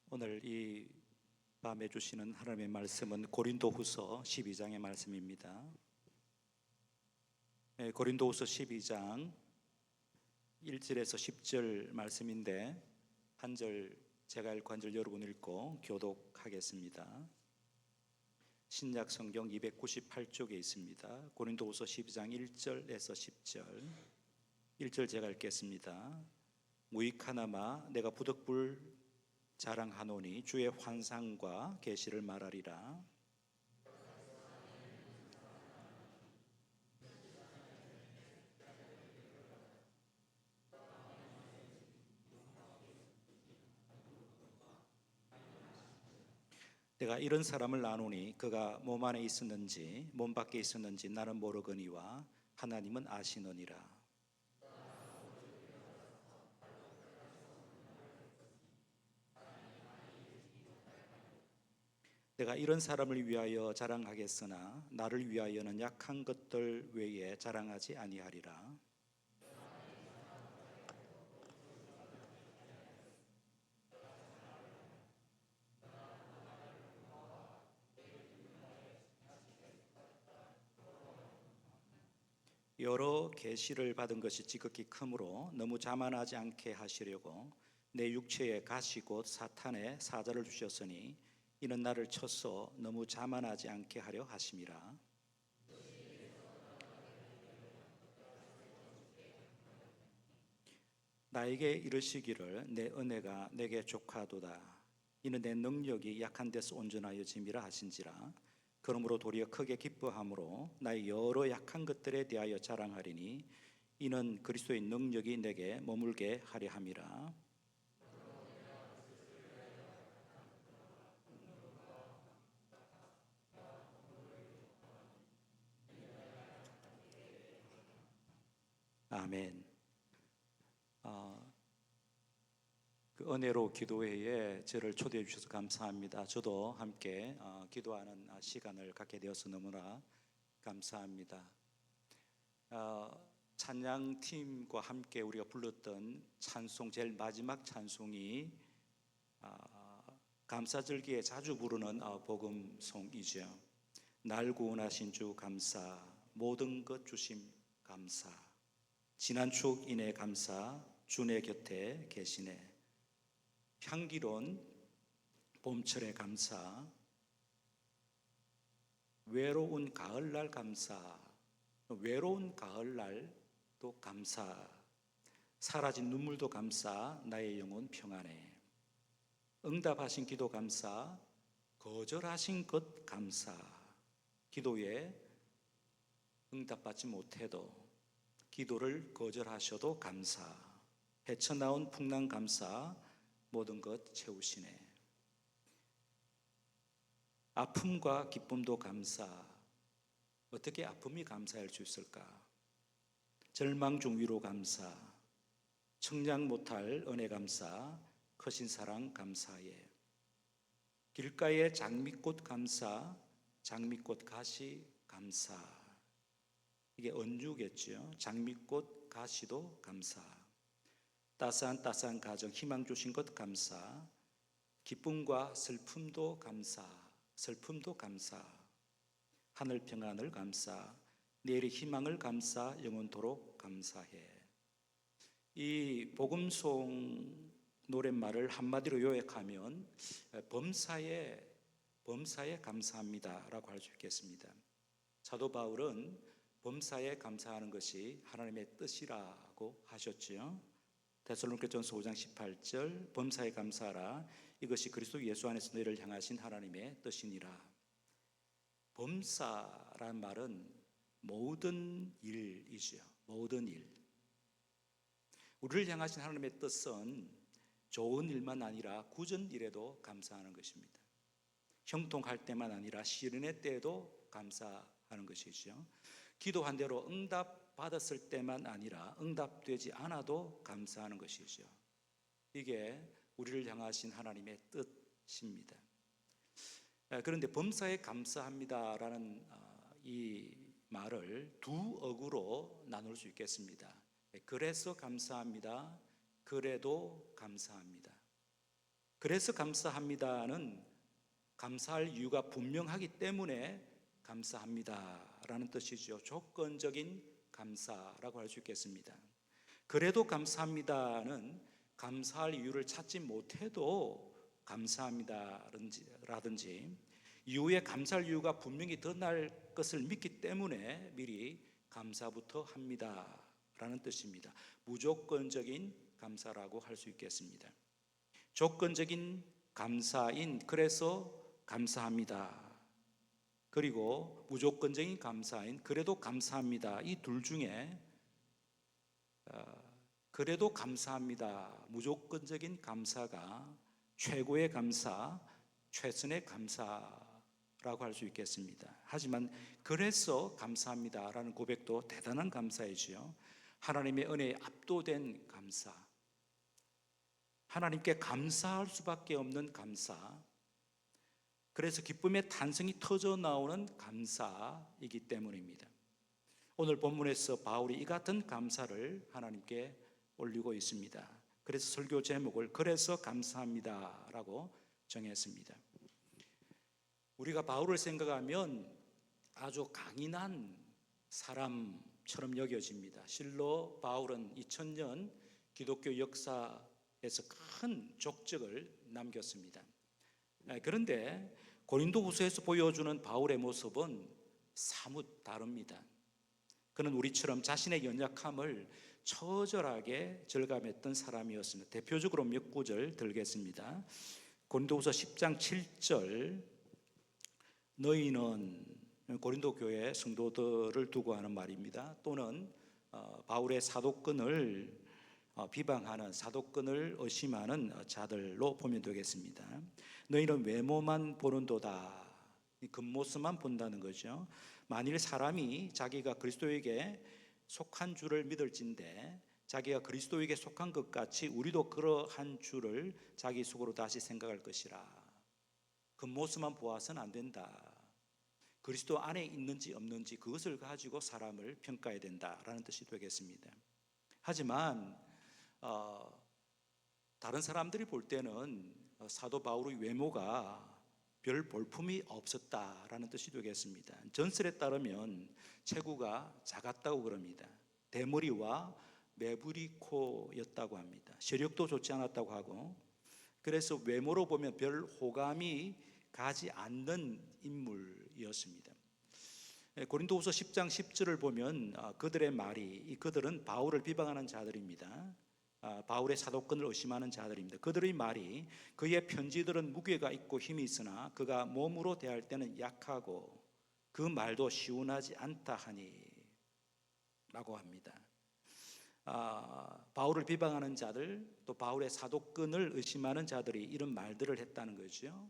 오늘 이 밤에 주시는 하나님의 말씀은 고린도후서 12장의 말씀입니다. 고린도후서 12장 1절에서 10절 말씀인데 한 절 제가 읽고 한 절 여러분 읽고 교독하겠습니다. 신약 성경 298쪽에 있습니다. 고린도후서 12장 1절에서 10절 1절 제가 읽겠습니다. 무익하나마 내가 부득불 자랑하노니 주의 환상과 계시를 말하리라. 내가 이런 사람을 아노니 그가 몸 안에 있었는지 몸 밖에 있었는지 나는 모르거니와 하나님은 아시느니라. 내가 이런 사람을 위하여 자랑하겠으나 나를 위하여는 약한 것들 외에 자랑하지 아니하리라. 여러 계시를 받은 것이 지극히 크므로 너무 자만하지 않게 하시려고 내 육체에 가시 곧 사탄의 사자를 주셨으니 이는 나를 쳐서 너무 자만하지 않게 하려 하심이라. 나에게 이르시기를 내 은혜가 내게 족하도다. 이는 내 능력이 약한 데서 온전하여 짐이라 하신지라. 그러므로 도리어 크게 기뻐함으로 나의 여러 약한 것들에 대하여 자랑하리니 이는 그리스도의 능력이 내게 머물게 하려 함이라. 아멘. 그 은혜로 기도회에 저를 초대해 주셔서 감사합니다. 저도 함께 기도하는 시간을 갖게 되어서 너무나 감사합니다. 찬양팀과 함께 우리가 불렀던 찬송, 제일 마지막 찬송이 감사절기에 자주 부르는 복음송이죠. 날 구원하신 주 감사, 모든 것 주심 감사, 지난 추억 인해 감사, 주 내 곁에 계시네. 향기로운 봄철의 감사, 외로운 가을날 감사, 외로운 가을날도 감사, 사라진 눈물도 감사, 나의 영혼 평안해. 응답하신 기도 감사, 거절하신 것 감사, 기도에 응답받지 못해도 기도를 거절하셔도 감사, 헤쳐나온 풍랑 감사, 모든 것 채우시네. 아픔과 기쁨도 감사. 어떻게 아픔이 감사할 수 있을까? 절망 중 위로 감사, 청량 못할 은혜 감사, 크신 사랑 감사해. 길가의 장미꽃 감사, 장미꽃 가시 감사. 이게 언주겠죠. 장미꽃 가시도 감사. 따스한 가정 희망 주신 것 감사, 기쁨과 슬픔도 감사, 슬픔도 감사, 하늘 평안을 감사, 내일의 희망을 감사, 영원토록 감사해. 이 복음송 노랫말을 한마디로 요약하면 범사에 감사합니다라고 할 수 있겠습니다. 사도 바울은 범사에 감사하는 것이 하나님의 뜻이라고 하셨지요. 데살로니가전서 5장 18절 범사에 감사하라 이것이 그리스도 예수 안에서 너희를 향하신 하나님의 뜻이니라. 범사란 말은 모든 일이죠. 모든 일. 우리를 향하신 하나님의 뜻은 좋은 일만 아니라 굳은 일에도 감사하는 것입니다. 형통할 때만 아니라 시련의 때에도 감사하는 것이죠. 기도한 대로 응답받았을 때만 아니라 응답되지 않아도 감사하는 것이죠. 이게 우리를 향하신 하나님의 뜻입니다. 그런데 범사에 감사합니다라는 이 말을 두 어구로 나눌 수 있겠습니다. 그래서 감사합니다. 그래도 감사합니다. 그래서 감사합니다는 감사할 이유가 분명하기 때문에 감사합니다라는 뜻이죠. 조건적인 감사라고 할 수 있겠습니다. 그래도 감사합니다는 감사할 이유를 찾지 못해도 감사합니다라든지 이후에 감사할 이유가 분명히 드러날 것을 믿기 때문에 미리 감사부터 합니다라는 뜻입니다. 무조건적인 감사라고 할 수 있겠습니다. 조건적인 감사인 그래서 감사합니다. 그리고 무조건적인 감사인 그래도 감사합니다. 이 둘 중에 그래도 감사합니다. 무조건적인 감사가 최고의 감사, 최선의 감사라고 할 수 있겠습니다. 하지만 그래서 감사합니다라는 고백도 대단한 감사이지요. 하나님의 은혜에 압도된 감사, 하나님께 감사할 수밖에 없는 감사, 그래서 기쁨의 탄성이 터져 나오는 감사이기 때문입니다. 오늘 본문에서 바울이 이 같은 감사를 하나님께 올리고 있습니다. 그래서 설교 제목을 그래서 감사합니다라고 정했습니다. 우리가 바울을 생각하면 아주 강인한 사람처럼 여겨집니다. 실로 바울은 2000년 기독교 역사에서 큰 족적을 남겼습니다. 그런데 고린도후서에서 보여주는 바울의 모습은 사뭇 다릅니다. 그는 우리처럼 자신의 연약함을 처절하게 절감했던 사람이었습니다. 대표적으로 몇 구절 들겠습니다. 고린도후서 10장 7절, 너희는 고린도 교회 성도들을 두고 하는 말입니다. 또는 바울의 사도권을 비방하는, 사도권을 의심하는 자들로 보면 되겠습니다. 너희는 외모만 보는도다. 겉모습만 본다는 거죠. 만일 사람이 자기가 그리스도에게 속한 줄을 믿을진데 자기가 그리스도에게 속한 것 같이 우리도 그러한 줄을 자기 속으로 다시 생각할 것이라. 겉모습만 보아서는 안 된다. 그리스도 안에 있는지 없는지 그것을 가지고 사람을 평가해야 된다라는 뜻이 되겠습니다. 하지만 다른 사람들이 볼 때는 사도 바울의 외모가 별 볼품이 없었다라는 뜻이 되겠습니다. 전설에 따르면 체구가 작았다고 그럽니다. 대머리와 매부리 코였다고 합니다. 시력도 좋지 않았다고 하고, 그래서 외모로 보면 별 호감이 가지 않는 인물이었습니다. 고린도후서 10장 10절을 보면 그들의 말이, 그들은 바울을 비방하는 자들입니다. 바울의 사도권을 의심하는 자들입니다. 그들의 말이 그의 편지들은 무게가 있고 힘이 있으나 그가 몸으로 대할 때는 약하고 그 말도 시원하지 않다 하니 라고 합니다. 바울을 비방하는 자들, 또 바울의 사도권을 의심하는 자들이 이런 말들을 했다는 거죠.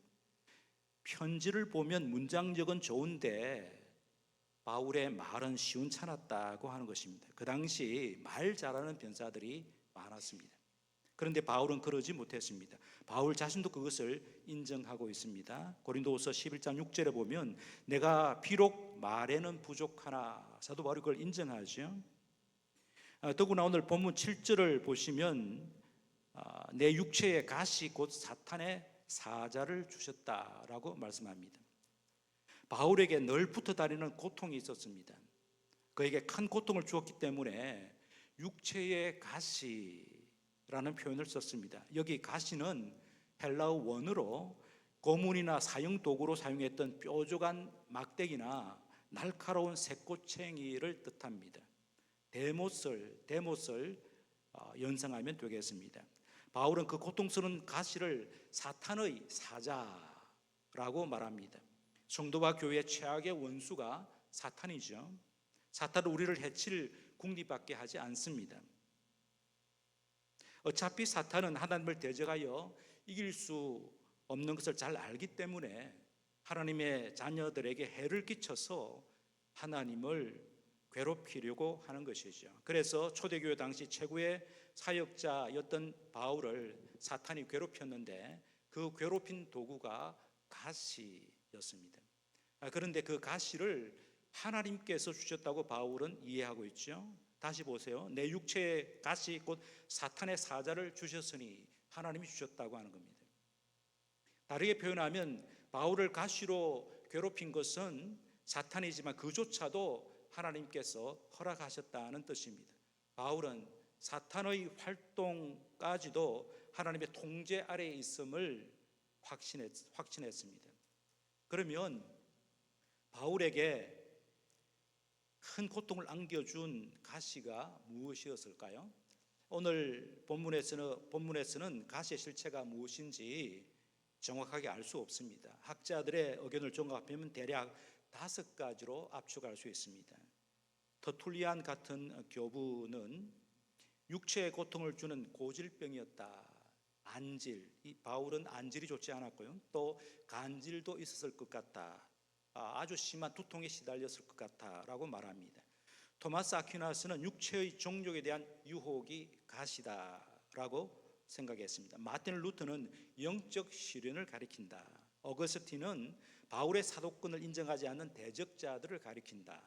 편지를 보면 문장력은 좋은데 바울의 말은 시원찮았다고 하는 것입니다. 그 당시 말 잘하는 변사들이 많았습니다. 그런데 바울은 그러지 못했습니다. 바울 자신도 그것을 인정하고 있습니다. 고린도후서 11장 6절에 보면 내가 비록 말에는 부족하나, 사도 바울이 그걸 인정하죠. 더구나 오늘 본문 7절을 보시면 내 육체의 가시 곧 사탄의 사자를 주셨다라고 말씀합니다. 바울에게 늘 붙어 다니는 고통이 있었습니다. 그에게 큰 고통을 주었기 때문에 육체의 가시라는 표현을 썼습니다. 여기 가시는 헬라어 원어로 고문이나 사형 도구로 사용했던 뾰족한 막대기나 날카로운 새꼬챙이를 뜻합니다. 대못을 연상하면 되겠습니다. 바울은 그 고통스러운 가시를 사탄의 사자라고 말합니다. 성도와 교회의 최악의 원수가 사탄이죠. 사탄은 우리를 해칠 궁리받게 하지 않습니다. 어차피 사탄은 하나님을 대적하여 이길 수 없는 것을 잘 알기 때문에 하나님의 자녀들에게 해를 끼쳐서 하나님을 괴롭히려고 하는 것이죠. 그래서 초대교회 당시 최고의 사역자였던 바울을 사탄이 괴롭혔는데 그 괴롭힌 도구가 가시였습니다. 그런데 그 가시를 하나님께서 주셨다고 바울은 이해하고 있죠. 다시 보세요. 내 육체의 가시 곧 사탄의 사자를 주셨으니 하나님이 주셨다고 하는 겁니다. 다르게 표현하면 바울을 가시로 괴롭힌 것은 사탄이지만 그조차도 하나님께서 허락하셨다는 뜻입니다. 바울은 사탄의 활동까지도 하나님의 통제 아래에 있음을 확신했습니다. 그러면 바울에게 큰 고통을 안겨준 가시가 무엇이었을까요? 오늘 본문에서는 가시의 실체가 무엇인지 정확하게 알 수 없습니다. 학자들의 의견을 종합하면 대략 5가지로 압축할 수 있습니다. 터툴리안 같은 교부는 육체의 고통을 주는 고질병이었다. 안질, 이 바울은 안질이 좋지 않았고요. 또 간질도 있었을 것 같다. 아주 심한 두통에 시달렸을 것 같다라고 말합니다. 토마스 아퀴나스는 육체의 정욕에 대한 유혹이 가시다라고 생각했습니다. 마틴 루터는 영적 시련을 가리킨다. 어거스틴은 바울의 사도권을 인정하지 않는 대적자들을 가리킨다.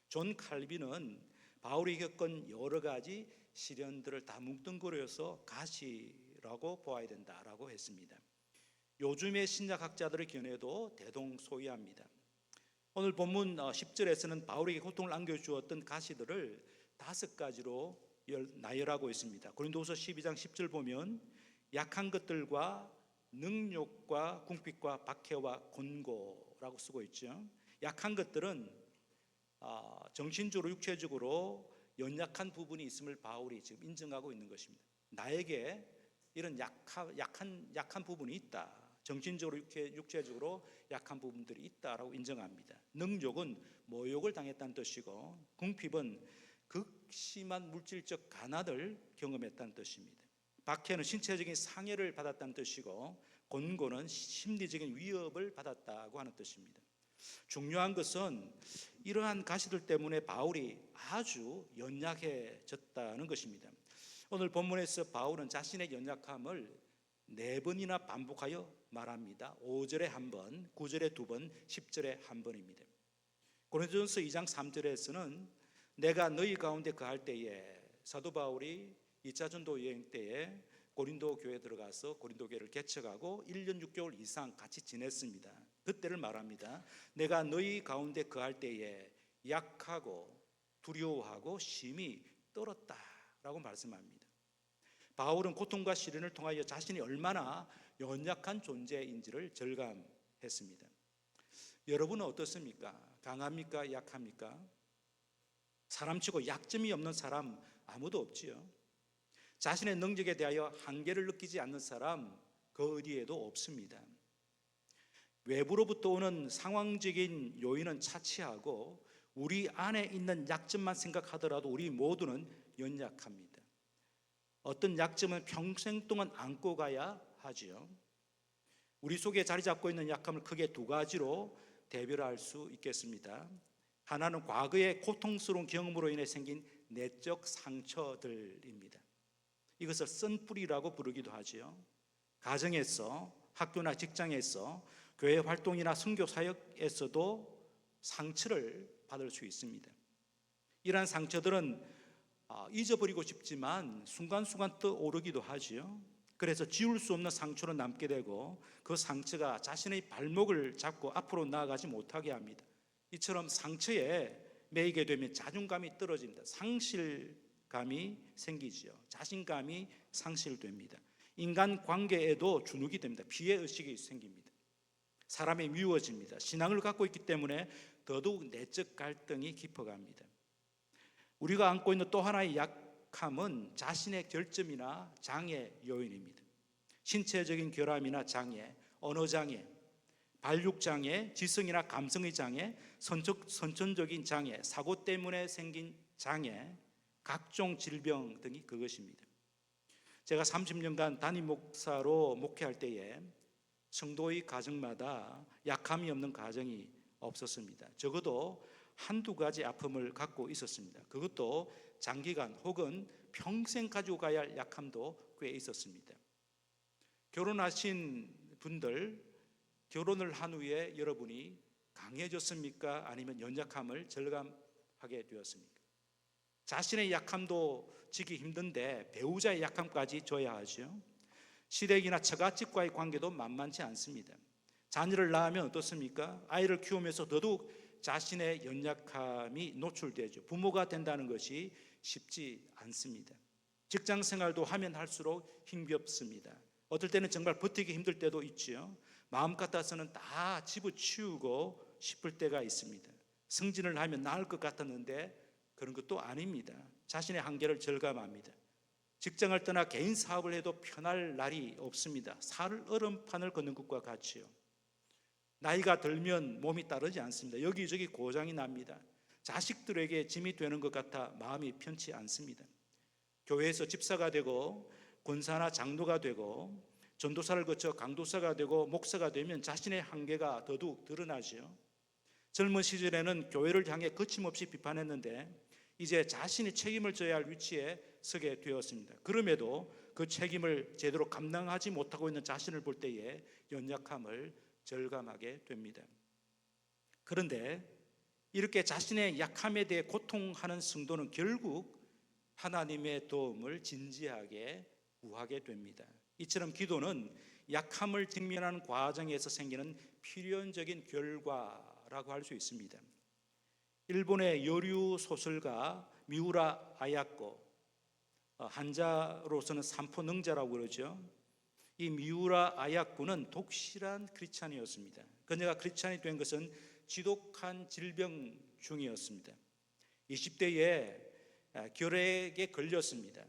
존 칼빈은 바울이 겪은 여러 가지 시련들을 다 뭉뚱그려서 가시라고 보아야 된다라고 했습니다. 요즘의 신약학자들의 견해도 대동소이합니다. 오늘 본문 10절에서는 바울에게 고통을 안겨주었던 가시들을 5가지로 나열하고 있습니다. 고린도후서 12장 10절 보면 약한 것들과 능욕과 궁핍과 박해와 곤고라고 쓰고 있죠. 약한 것들은 정신적으로 육체적으로 연약한 부분이 있음을 바울이 지금 인정하고 있는 것입니다. 나에게 이런 약한 부분이 있다. 정신적으로 육체적으로 약한 부분들이 있다라고 인정합니다. 능욕은 모욕을 당했다는 뜻이고 궁핍은 극심한 물질적 가난을 경험했다는 뜻입니다. 박해는 신체적인 상해를 받았다는 뜻이고 곤고는 심리적인 위협을 받았다고 하는 뜻입니다. 중요한 것은 이러한 가시들 때문에 바울이 아주 연약해졌다는 것입니다. 오늘 본문에서 바울은 자신의 연약함을 4번이나 반복하여 말합니다. 5절에 1번, 9절에 2번, 10절에 1번입니다. 고린도전서 2장 3절에서는 내가 너희 가운데 거할 때에, 사도 바울이 2차 전도 여행 때에 고린도 교회에 들어가서 고린도 교회를 개척하고 1년 6개월 이상 같이 지냈습니다. 그때를 말합니다. 내가 너희 가운데 거할 때에 약하고 두려워하고 심히 떨었다라고 말씀합니다. 바울은 고통과 시련을 통하여 자신이 얼마나 연약한 존재인지를 절감했습니다. 여러분은 어떻습니까? 강합니까? 약합니까? 사람치고 약점이 없는 사람 아무도 없지요. 자신의 능력에 대하여 한계를 느끼지 않는 사람 그 어디에도 없습니다. 외부로부터 오는 상황적인 요인은 차치하고 우리 안에 있는 약점만 생각하더라도 우리 모두는 연약합니다. 어떤 약점은 평생 동안 안고 가야 하지요. 우리 속에 자리 잡고 있는 약함을 크게 2가지로 대별할 수 있겠습니다. 하나는 과거의 고통스러운 경험으로 인해 생긴 내적 상처들입니다. 이것을 쓴뿌리라고 부르기도 하지요. 가정에서, 학교나 직장에서, 교회 활동이나 선교 사역에서도 상처를 받을 수 있습니다. 이러한 상처들은 잊어버리고 싶지만 순간순간 떠오르기도 하지요. 그래서 지울 수 없는 상처로 남게 되고 그 상처가 자신의 발목을 잡고 앞으로 나아가지 못하게 합니다. 이처럼 상처에 매이게 되면 자존감이 떨어집니다. 상실감이 생기지요. 자신감이 상실됩니다. 인간 관계에도 주눅이 됩니다. 피해의식이 생깁니다. 사람이 미워집니다. 신앙을 갖고 있기 때문에 더더욱 내적 갈등이 깊어갑니다. 우리가 안고 있는 또 하나의 약함은 자신의 결점이나 장애 요인입니다. 신체적인 결함이나 장애, 언어장애, 발육장애, 지성이나 감성의 장애, 선천적인 장애, 사고 때문에 생긴 장애, 각종 질병 등이 그것입니다. 제가 30년간 담임 목사로 목회할 때에 성도의 가정마다 약함이 없는 가정이 없었습니다. 적어도 1-2가지 아픔을 갖고 있었습니다. 그것도 장기간 혹은 평생 가지고 가야 할 약함도 꽤 있었습니다. 결혼하신 분들, 결혼을 한 후에 여러분이 강해졌습니까? 아니면 연약함을 절감하게 되었습니까? 자신의 약함도 지기 힘든데 배우자의 약함까지 져야 하죠. 시댁이나 처갓집과의 관계도 만만치 않습니다. 자녀를 낳으면 어떻습니까? 아이를 키우면서 더더욱 자신의 연약함이 노출되죠. 부모가 된다는 것이 쉽지 않습니다. 직장 생활도 하면 할수록 힘겹습니다. 어떨 때는 정말 버티기 힘들 때도 있지요. 마음 같아서는 다 집어치우고 싶을 때가 있습니다. 승진을 하면 나을 것 같았는데 그런 것도 아닙니다. 자신의 한계를 절감합니다. 직장을 떠나 개인 사업을 해도 편할 날이 없습니다. 살 얼음판을 걷는 것과 같이요. 나이가 들면 몸이 따르지 않습니다. 여기저기 고장이 납니다. 자식들에게 짐이 되는 것 같아 마음이 편치 않습니다. 교회에서 집사가 되고 권사나 장로가 되고 전도사를 거쳐 강도사가 되고 목사가 되면 자신의 한계가 더더욱 드러나죠. 젊은 시절에는 교회를 향해 거침없이 비판했는데 이제 자신이 책임을 져야 할 위치에 서게 되었습니다. 그럼에도 그 책임을 제대로 감당하지 못하고 있는 자신을 볼 때에 연약함을 절감하게 됩니다. 그런데 이렇게 자신의 약함에 대해 고통하는 성도는 결국 하나님의 도움을 진지하게 구하게 됩니다. 이처럼 기도는 약함을 직면하는 과정에서 생기는 필연적인 결과라고 할 수 있습니다. 일본의 여류 소설가 미우라 아야코, 한자로서는 삼포능자라고 그러죠. 이 미우라 아야코는 독실한 크리스찬이었습니다. 그녀가 크리스찬이 된 것은 지독한 질병 중이었습니다. 20대에 결핵에 걸렸습니다.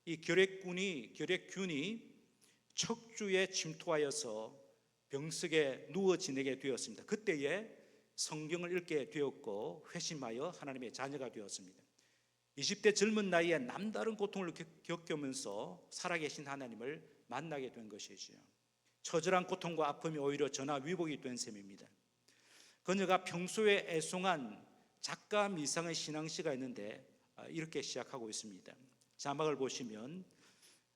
이 결핵균이 척추에 침투하여서 병석에 누워 지내게 되었습니다. 그때에 성경을 읽게 되었고 회심하여 하나님의 자녀가 되었습니다. 20대 젊은 나이에 남다른 고통을 겪으면서 살아계신 하나님을 만나게 된 것이지요. 처절한 고통과 아픔이 오히려 전화위복이 된 셈입니다. 그녀가 평소에 애송한 작가 미상의 신앙시가 있는데 이렇게 시작하고 있습니다. 자막을 보시면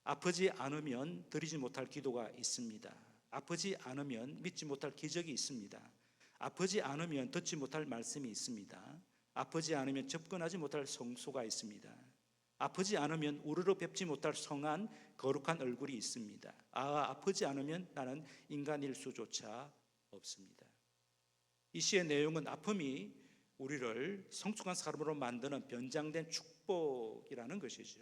아프지 않으면 드리지 못할 기도가 있습니다. 아프지 않으면 믿지 못할 기적이 있습니다. 아프지 않으면 듣지 못할 말씀이 있습니다. 아프지 않으면 접근하지 못할 성소가 있습니다. 아프지 않으면 우르르 뵙지 못할 성한 거룩한 얼굴이 있습니다. 아프지 않으면 나는 인간일 수조차 없습니다. 이 시의 내용은 아픔이 우리를 성숙한 사람으로 만드는 변장된 축복이라는 것이죠.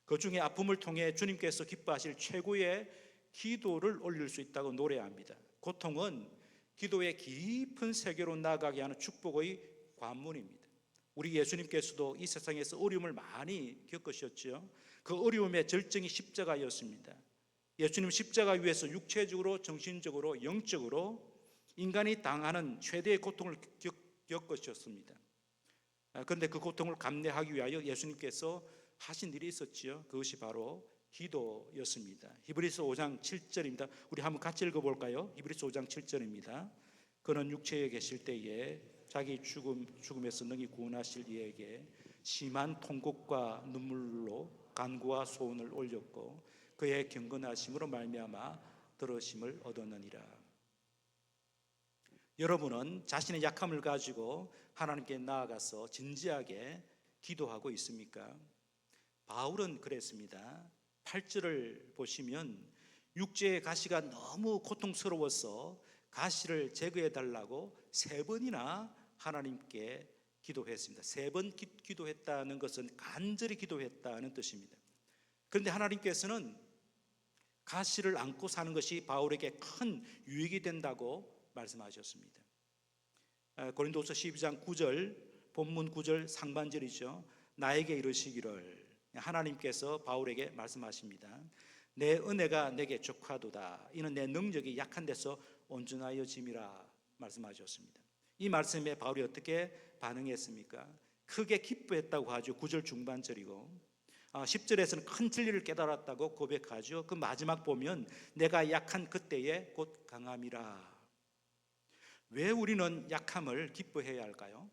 그 중에 아픔을 통해 주님께서 기뻐하실 최고의 기도를 올릴 수 있다고 노래합니다. 고통은 기도의 깊은 세계로 나아가게 하는 축복의 관문입니다. 우리 예수님께서도 이 세상에서 어려움을 많이 겪으셨죠. 그 어려움의 절정이 십자가였습니다. 예수님 십자가 위에서 육체적으로, 정신적으로, 영적으로 인간이 당하는 최대의 고통을 겪으셨습니다. 그런데 그 고통을 감내하기 위하여 예수님께서 하신 일이 있었지요. 그것이 바로 기도였습니다. 히브리서 5장 7절입니다. 우리 한번 같이 읽어볼까요? 히브리서 5장 7절입니다. 그는 육체에 계실 때에 자기 죽음에서 능히 구원하실 이에게 심한 통곡과 눈물로 간구와 소원을 올렸고 그의 경건하심으로 말미암아 들으심을 얻었느니라. 여러분은 자신의 약함을 가지고 하나님께 나아가서 진지하게 기도하고 있습니까? 바울은 그랬습니다. 8절을 보시면 육체의 가시가 너무 고통스러워서 가시를 제거해 달라고 3번이나 하나님께 기도했습니다. 3번 기도했다는 것은 간절히 기도했다는 뜻입니다. 그런데 하나님께서는 가시를 안고 사는 것이 바울에게 큰 유익이 된다고 말씀하셨습니다. 고린도서 12장 9절, 본문 9절 상반절이죠. 나에게 이르시기를, 하나님께서 바울에게 말씀하십니다. 내 은혜가 내게 족하도다. 이는 내 능력이 약한 데서 온전하여짐이라 말씀하셨습니다. 이 말씀에 바울이 어떻게 반응했습니까? 크게 기뻐했다고 하죠. 9절 중반절이고 10절에서는 큰 진리를 깨달았다고 고백하죠. 그 마지막 보면 내가 약한 그때에 곧 강함이라. 왜 우리는 약함을 기뻐해야 할까요?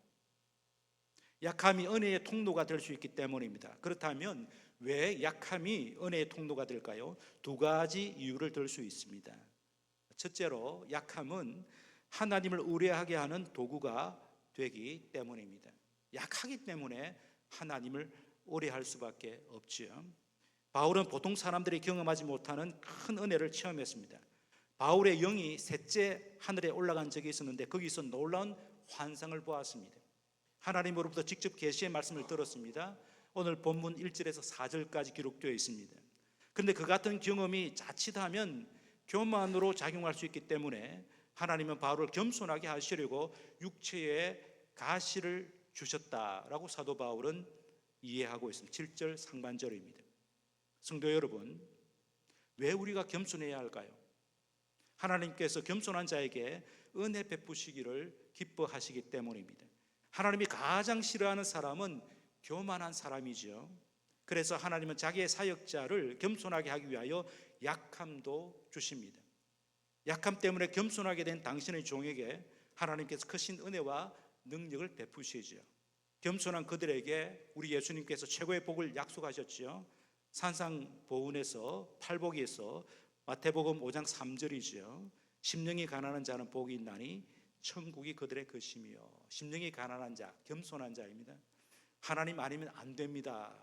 약함이 은혜의 통로가 될 수 있기 때문입니다. 그렇다면 왜 약함이 은혜의 통로가 될까요? 2가지 이유를 들 수 있습니다. 첫째로 약함은 하나님을 의뢰하게 하는 도구가 되기 때문입니다. 약하기 때문에 하나님을 의뢰할 수밖에 없지요. 바울은 보통 사람들이 경험하지 못하는 큰 은혜를 체험했습니다. 바울의 영이 셋째 하늘에 올라간 적이 있었는데 거기서 놀라운 환상을 보았습니다. 하나님으로부터 직접 계시의 말씀을 들었습니다. 오늘 본문 1절에서 4절까지 기록되어 있습니다. 그런데 그 같은 경험이 자칫하면 교만으로 작용할 수 있기 때문에 하나님은 바울을 겸손하게 하시려고 육체에 가시를 주셨다라고 사도 바울은 이해하고 있습니다. 7절 상반절입니다. 성도 여러분, 왜 우리가 겸손해야 할까요? 하나님께서 겸손한 자에게 은혜 베푸시기를 기뻐하시기 때문입니다. 하나님이 가장 싫어하는 사람은 교만한 사람이죠. 그래서 하나님은 자기의 사역자를 겸손하게 하기 위하여 약함도 주십니다. 약함 때문에 겸손하게 된 당신의 종에게 하나님께서 크신 은혜와 능력을 베푸시죠. 겸손한 그들에게 우리 예수님께서 최고의 복을 약속하셨죠. 산상보훈에서 팔복에서 마태복음 5장 3절이죠. 심령이 가난한 자는 복이 있나니 천국이 그들의 것이며. 심령이 가난한 자, 겸손한 자입니다. 하나님 아니면 안 됩니다.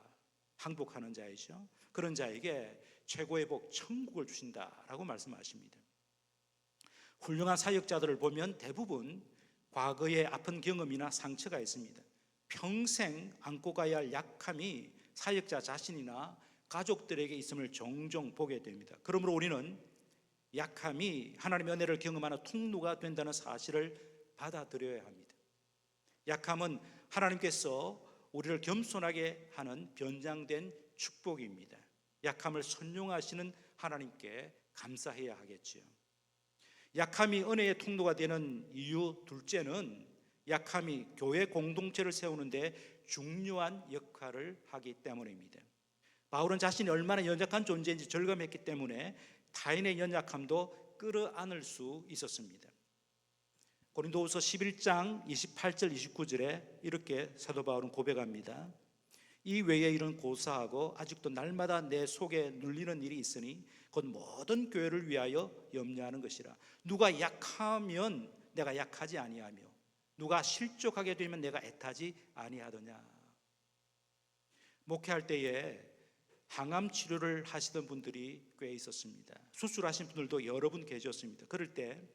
항복하는 자이죠. 그런 자에게 최고의 복 천국을 주신다라고 말씀하십니다. 훌륭한 사역자들을 보면 대부분 과거의 아픈 경험이나 상처가 있습니다. 평생 안고 가야 할 약함이 사역자 자신이나 가족들에게 있음을 종종 보게 됩니다. 그러므로 우리는 약함이 하나님의 은혜를 경험하는 통로가 된다는 사실을 받아들여야 합니다. 약함은 하나님께서 우리를 겸손하게 하는 변장된 축복입니다. 약함을 선용하시는 하나님께 감사해야 하겠지요. 약함이 은혜의 통로가 되는 이유 둘째는 약함이 교회 공동체를 세우는데 중요한 역할을 하기 때문입니다. 바울은 자신이 얼마나 연약한 존재인지 절감했기 때문에 타인의 연약함도 끌어안을 수 있었습니다. 고린도후서 11장 28절 29절에 이렇게 사도 바울은 고백합니다. 이 외에 일은 고사하고 아직도 날마다 내 속에 눌리는 일이 있으니 곧 모든 교회를 위하여 염려하는 것이라. 누가 약하면 내가 약하지 아니하며 누가 실족하게 되면 내가 애타지 아니하더냐. 목회할 때에 항암 치료를 하시던 분들이 꽤 있었습니다. 수술하신 분들도 여러 분 계셨습니다. 그럴 때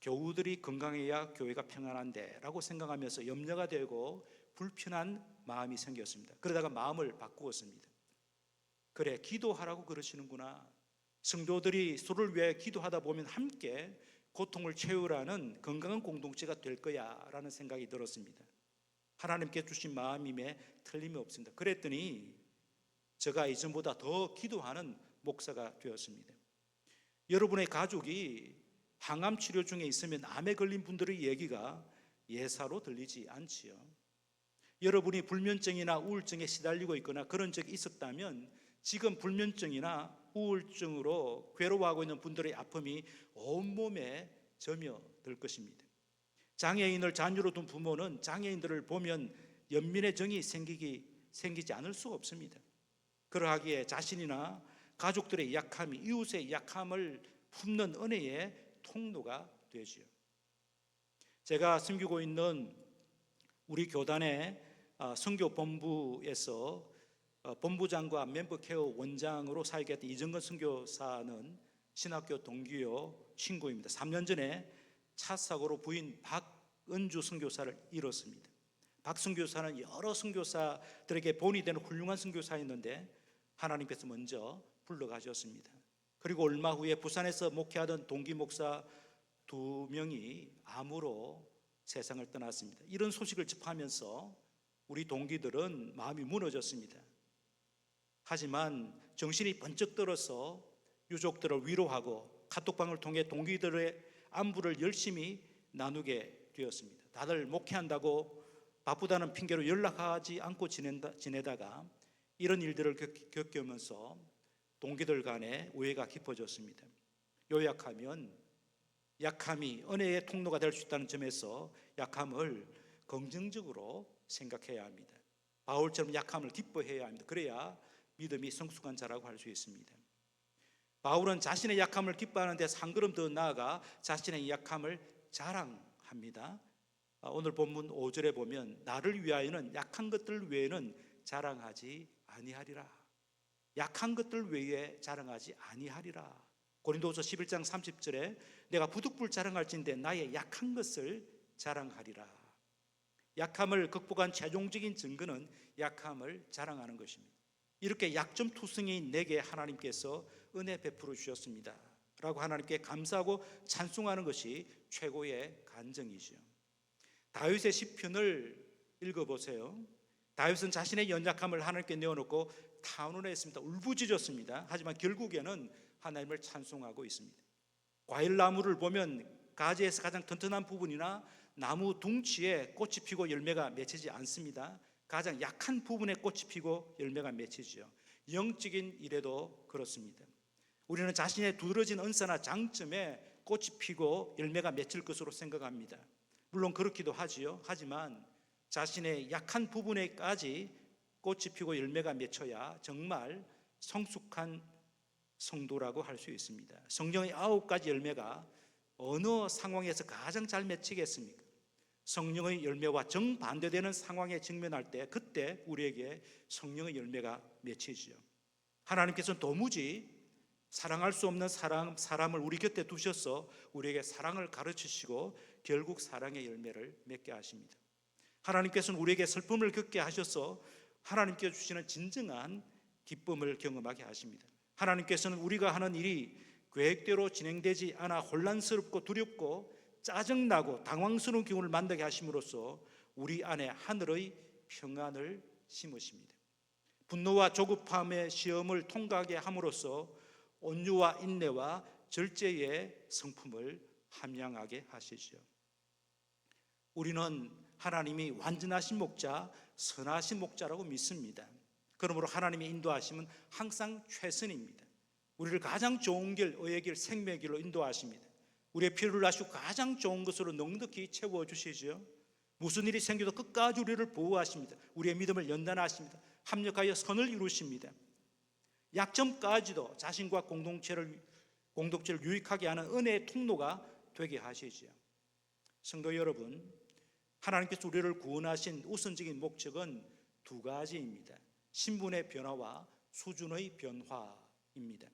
교우들이 건강해야 교회가 평안한데 라고 생각하면서 염려가 되고 불편한 마음이 생겼습니다. 그러다가 마음을 바꾸었습니다. 그래, 기도하라고 그러시는구나. 성도들이 서로를 위해 기도하다 보면 함께 고통을 채우라는 건강한 공동체가 될 거야 라는 생각이 들었습니다. 하나님께 주신 마음임에 틀림이 없습니다. 그랬더니 제가 이전보다 더 기도하는 목사가 되었습니다. 여러분의 가족이 항암 치료 중에 있으면 암에 걸린 분들의 얘기가 예사로 들리지 않지요. 여러분이 불면증이나 우울증에 시달리고 있거나 그런 적이 있었다면 지금 불면증이나 우울증으로 괴로워하고 있는 분들의 아픔이 온몸에 점여들 것입니다. 장애인을 자녀로 둔 부모는 장애인들을 보면 연민의 정이 생기지 않을 수가 없습니다. 그러하기에 자신이나 가족들의 약함이 이웃의 약함을 품는 은혜의 통로가 되지요. 제가 섬기고 있는 우리 교단의 선교본부에서 본부장과 멤버 케어 원장으로 사역했던 이정근 선교사는 신학교 동기요 친구입니다. 3년 전에 차 사고로 부인 박은주 선교사를 잃었습니다. 박 선교사는 여러 선교사들에게 본이 되는 훌륭한 선교사였는데 하나님께서 먼저 불러가셨습니다. 그리고 얼마 후에 부산에서 목회하던 동기 목사 2명이 암으로 세상을 떠났습니다. 이런 소식을 접하면서 우리 동기들은 마음이 무너졌습니다. 하지만 정신이 번쩍 들어서 유족들을 위로하고 카톡방을 통해 동기들의 안부를 열심히 나누게 되었습니다. 다들 목회한다고 바쁘다는 핑계로 연락하지 않고 지내다가 이런 일들을 겪으면서 동기들 간에 오해가 깊어졌습니다. 요약하면 약함이 은혜의 통로가 될 수 있다는 점에서 약함을 긍정적으로 생각해야 합니다. 바울처럼 약함을 기뻐해야 합니다. 그래야 믿음이 성숙한 자라고 할 수 있습니다. 바울은 자신의 약함을 기뻐하는데 한 걸음 더 나아가 자신의 약함을 자랑합니다. 오늘 본문 5절에 보면 나를 위하여는 약한 것들 외에는 자랑하지 아니하리라. 약한 것들 외에 자랑하지 아니하리라. 고린도후서 11장 30절에 내가 부득불 자랑할진대 나의 약한 것을 자랑하리라. 약함을 극복한 최종적인 증거는 약함을 자랑하는 것입니다. 이렇게 약점투성이인 내게 하나님께서 은혜 베풀어 주셨습니다 라고 하나님께 감사하고 찬송하는 것이 최고의 간증이죠. 다윗의 시편을 읽어보세요. 다윗은 자신의 연약함을 하나님께 내어놓고 탄원했습니다. 울부짖었습니다. 하지만 결국에는 하나님을 찬송하고 있습니다. 과일나무를 보면 가지에서 가장 튼튼한 부분이나 나무 둥치에 꽃이 피고 열매가 맺히지 않습니다. 가장 약한 부분에 꽃이 피고 열매가 맺히죠. 영적인 일에도 그렇습니다. 우리는 자신의 두드러진 은사나 장점에 꽃이 피고 열매가 맺힐 것으로 생각합니다. 물론 그렇기도 하지요. 하지만 자신의 약한 부분에까지 꽃이 피고 열매가 맺혀야 정말 성숙한 성도라고 할 수 있습니다. 성령의 9가지 열매가 어느 상황에서 가장 잘 맺히겠습니까? 성령의 열매와 정반대되는 상황에 직면할 때 그때 우리에게 성령의 열매가 맺히죠. 하나님께서는 도무지 사랑할 수 없는 사람을 우리 곁에 두셔서 우리에게 사랑을 가르치시고 결국 사랑의 열매를 맺게 하십니다. 하나님께서는 우리에게 슬픔을 겪게 하셔서 하나님께서 주시는 진정한 기쁨을 경험하게 하십니다. 하나님께서는 우리가 하는 일이 계획대로 진행되지 않아 혼란스럽고 두렵고 짜증나고 당황스러운 기분을 만나게 하심으로써 우리 안에 하늘의 평안을 심으십니다. 분노와 조급함의 시험을 통과하게 함으로써 온유와 인내와 절제의 성품을 함양하게 하시죠. 우리는 하나님이 완전하신 목자, 선하신 목자라고 믿습니다. 그러므로 하나님의 인도하심은 항상 최선입니다. 우리를 가장 좋은 길, 의의 길, 생명의 길로 인도하십니다. 우리의 필요를 아시고 가장 좋은 것으로 넉넉히 채워주시죠. 무슨 일이 생겨도 끝까지 우리를 보호하십니다. 우리의 믿음을 연단하십니다. 합력하여 선을 이루십니다. 약점까지도 자신과 공동체를 유익하게 하는 은혜의 통로가 되게 하시죠. 성도 여러분, 하나님께서 우리를 구원하신 우선적인 목적은 2가지입니다. 신분의 변화와 수준의 변화입니다.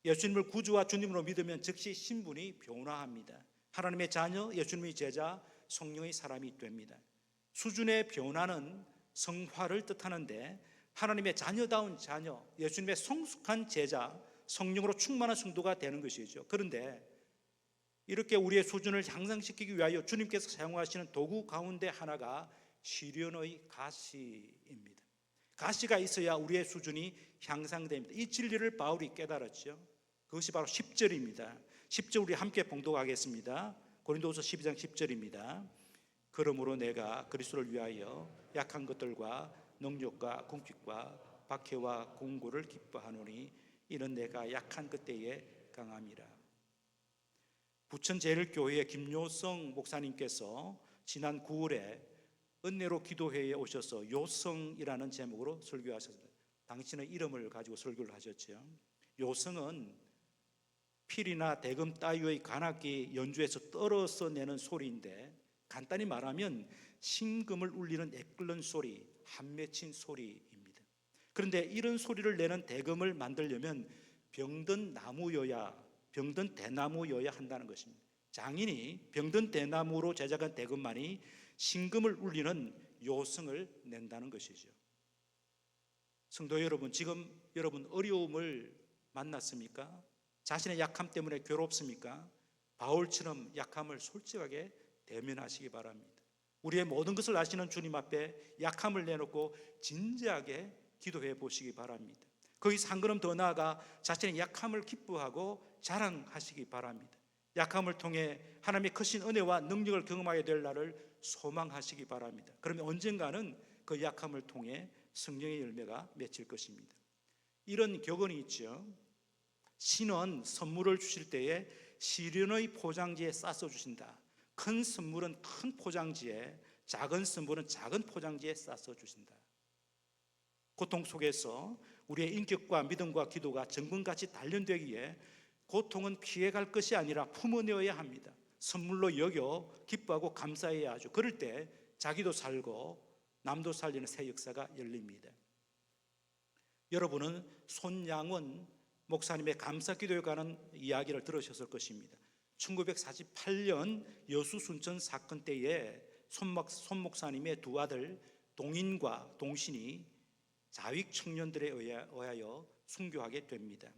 예수님을 구주와 주님으로 믿으면 즉시 신분이 변화합니다. 하나님의 자녀, 예수님의 제자, 성령의 사람이 됩니다. 수준의 변화는 성화를 뜻하는데 하나님의 자녀다운 자녀, 예수님의 성숙한 제자, 성령으로 충만한 성도가 되는 것이죠. 그런데 이렇게 우리의 수준을 향상시키기 위하여 주님께서 사용하시는 도구 가운데 하나가 시련의 가시입니다. 가시가 있어야 우리의 수준이 향상됩니다. 이 진리를 바울이 깨달았죠. 그것이 바로 10절입니다. 10절 우리 함께 봉독하겠습니다. 고린도후서 12장 10절입니다. 그러므로 내가 그리스도를 위하여 약한 것들과 능력과 궁핍과 박해와 공고를 기뻐하노니 이는 내가 약한 그때에 강함이라. 부천 제일교회의 김요성 목사님께서 지난 9월에 은혜로 기도회에 오셔서 요성이라는 제목으로 설교하셨습니다. 당신의 이름을 가지고 설교를 하셨죠. 요성은 필이나 대금 따위의 관악기 연주에서 떨어서 내는 소리인데 간단히 말하면 심금을 울리는 애끓는 소리, 한 맺힌 소리입니다. 그런데 이런 소리를 내는 대금을 만들려면 병든 나무여야, 병든 대나무여야 한다는 것입니다. 장인이 병든 대나무로 제작한 대금만이 심금을 울리는 요성을 낸다는 것이죠. 성도 여러분, 지금 여러분 어려움을 만났습니까? 자신의 약함 때문에 괴롭습니까? 바울처럼 약함을 솔직하게 대면하시기 바랍니다. 우리의 모든 것을 아시는 주님 앞에 약함을 내놓고 진지하게 기도해 보시기 바랍니다. 거기서 한 걸음 더 나아가 자신의 약함을 기뻐하고 자랑하시기 바랍니다. 약함을 통해 하나님의 크신 은혜와 능력을 경험하게 될 날을 소망하시기 바랍니다. 그러면 언젠가는 그 약함을 통해 성령의 열매가 맺힐 것입니다. 이런 격언이 있죠. 신은 선물을 주실 때에 시련의 포장지에 싸서 주신다. 큰 선물은 큰 포장지에, 작은 선물은 작은 포장지에 싸서 주신다. 고통 속에서 우리의 인격과 믿음과 기도가 정금같이 단련되기에 고통은 피해갈 것이 아니라 품어내어야 합니다. 선물로 여겨 기뻐하고 감사해야 하죠. 그럴 때 자기도 살고 남도 살리는 새 역사가 열립니다. 여러분은 손양원 목사님의 감사기도에 관한 이야기를 들으셨을 것입니다. 1948년 여수 순천 사건 때에 손 목사님의 두 아들 동인과 동신이 자익 청년들에 의하여 순교하게 됩니다.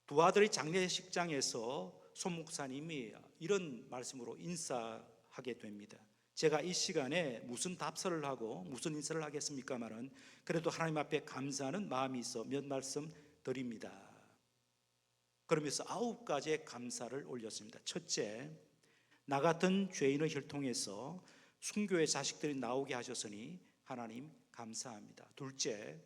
두 아들의 장례식장에서 손 목사님이 이런 말씀으로 인사하게 됩니다. 제가 이 시간에 무슨 답설을 하고 무슨 인사를 하겠습니까마는 그래도 하나님 앞에 감사하는 마음이 있어 몇 말씀 드립니다. 그러면서 9가지의 감사를 올렸습니다. 첫째, 나 같은 죄인의 혈통에서 순교의 자식들이 나오게 하셨으니 하나님 감사합니다. 둘째,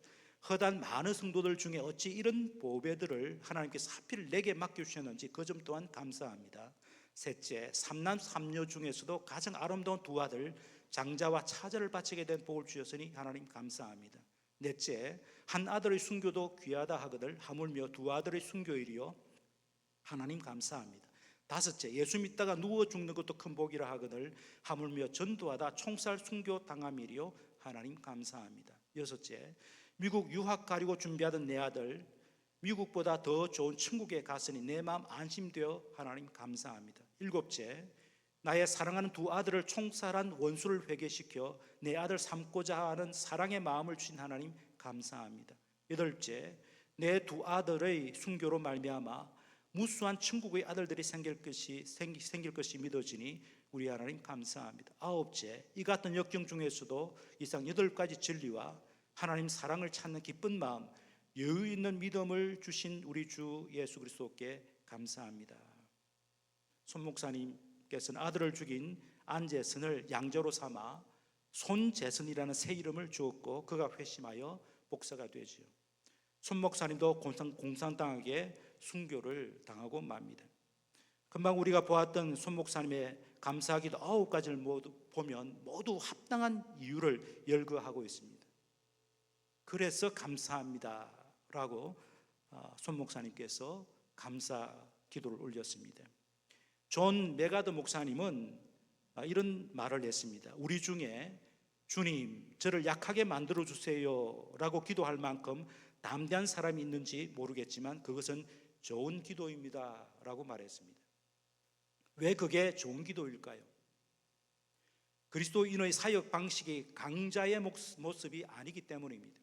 허단 많은 성도들 중에 어찌 이런 보배들을 하나님께서 하필 내게 맡겨주셨는지 그 점 또한 감사합니다. 셋째, 삼남 삼녀 중에서도 가장 아름다운 두 아들 장자와 차자를 바치게 된 복을 주셨으니 하나님 감사합니다. 넷째, 한 아들의 순교도 귀하다 하거늘 하물며 두 아들의 순교일이요 하나님 감사합니다. 다섯째, 예수 믿다가 누워 죽는 것도 큰 복이라 하거늘 하물며 전도하다 총살 순교 당함이리요 하나님 감사합니다. 여섯째, 미국 유학 가려고 준비하던 내 아들 미국보다 더 좋은 천국에 갔으니 내 마음 안심되어 하나님 감사합니다. 일곱째, 나의 사랑하는 두 아들을 총살한 원수를 회개시켜 내 아들 삼고자 하는 사랑의 마음을 주신 하나님 감사합니다. 여덟째, 내 두 아들의 순교로 말미암아 무수한 천국의 아들들이 생길 것이 믿어지니 우리 하나님 감사합니다. 아홉째, 이 같은 역경 중에서도 이상 8가지 진리와 하나님 사랑을 찾는 기쁜 마음, 여유 있는 믿음을 주신 우리 주 예수 그리스도께 감사합니다. 손 목사님께서는 아들을 죽인 안재선을 양자로 삼아 손재선이라는 새 이름을 주었고 그가 회심하여 목사가 되지요. 손 목사님도 공산당하게 순교를 당하고 맙니다. 금방 우리가 보았던 손 목사님의 감사기도 9가지를 모두 보면 모두 합당한 이유를 열거하고 있습니다. 그래서 감사합니다 라고 손 목사님께서 감사 기도를 올렸습니다. 존 메가더 목사님은 이런 말을 했습니다. 우리 중에 주님 저를 약하게 만들어 주세요 라고 기도할 만큼 담대한 사람이 있는지 모르겠지만 그것은 좋은 기도입니다 라고 말했습니다. 왜 그게 좋은 기도일까요? 그리스도인의 사역 방식이 강자의 모습이 아니기 때문입니다.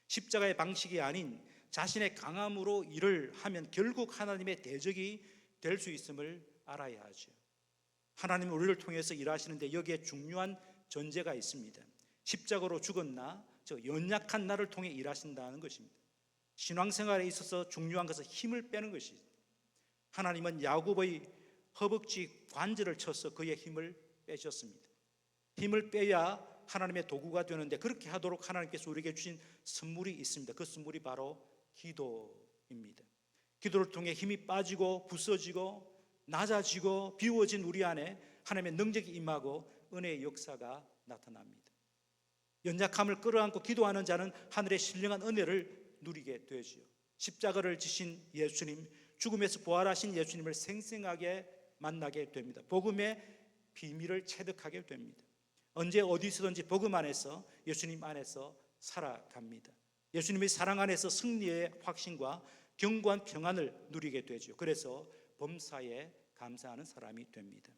십자가의 방식이 아닌 자신의 강함으로 일을 하면 결국 하나님의 대적이 될 수 있음을 알아야 하죠. 하나님은 우리를 통해서 일하시는데 여기에 중요한 전제가 있습니다. 십자가로 죽은 나, 즉 연약한 나를 통해 일하신다는 것입니다. 신앙생활에 있어서 중요한 것은 힘을 빼는 것이죠. 하나님은 야곱의 허벅지 관절을 쳐서 그의 힘을 빼셨습니다. 힘을 빼야 하나님의 도구가 되는데 그렇게 하도록 하나님께서 우리에게 주신 선물이 있습니다. 그 선물이 바로 기도입니다. 기도를 통해 힘이 빠지고 부서지고 낮아지고 비워진 우리 안에 하나님의 능력이 임하고 은혜의 역사가 나타납니다. 연약함을 끌어안고 기도하는 자는 하늘의 신령한 은혜를 누리게 되지요. 십자가를 지신 예수님, 죽음에서 부활하신 예수님을 생생하게 만나게 됩니다. 복음의 비밀을 체득하게 됩니다. 언제 어디서든지 복음 안에서 예수님 안에서 살아갑니다. 예수님의 사랑 안에서 승리의 확신과 견고한 평안을 누리게 되죠. 그래서 범사에 감사하는 사람이 됩니다.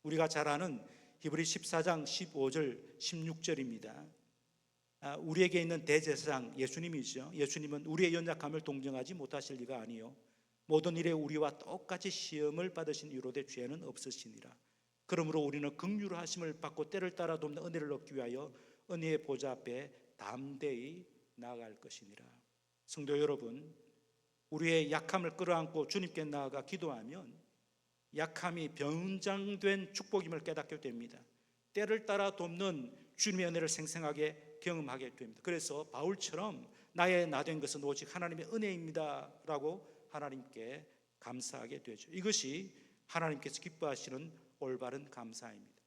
우리가 잘 아는 히브리 14장 15절 16절입니다. 우리에게 있는 대제사장 예수님이죠. 예수님은 우리의 연약함을 동정하지 못하실 리가 아니요 모든 일에 우리와 똑같이 시험을 받으신 이유로되 죄는 없으시니라. 그러므로 우리는 긍휼하심을 받고 때를 따라 돕는 은혜를 얻기 위하여 은혜의 보좌 앞에 담대히 나아갈 것이니라. 성도 여러분, 우리의 약함을 끌어안고 주님께 나아가 기도하면 약함이 변장된 축복임을 깨닫게 됩니다. 때를 따라 돕는 주님의 은혜를 생생하게 경험하게 됩니다. 그래서 바울처럼 나의 나 된 것은 오직 하나님의 은혜입니다 라고 하나님께 감사하게 되죠. 이것이 하나님께서 기뻐하시는 올바른 감사입니다.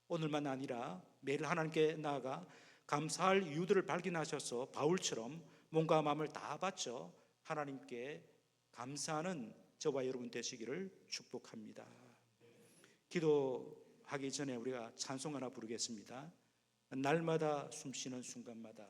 오늘만 아니라 매일 하나님께 나아가 감사할 이유들을 발견하셔서 바울처럼 몸과 마음을 다 바쳐 하나님께 감사하는 저와 여러분 되시기를 축복합니다. 기도하기 전에 우리가 찬송 하나 부르겠습니다. 날마다 숨쉬는 순간마다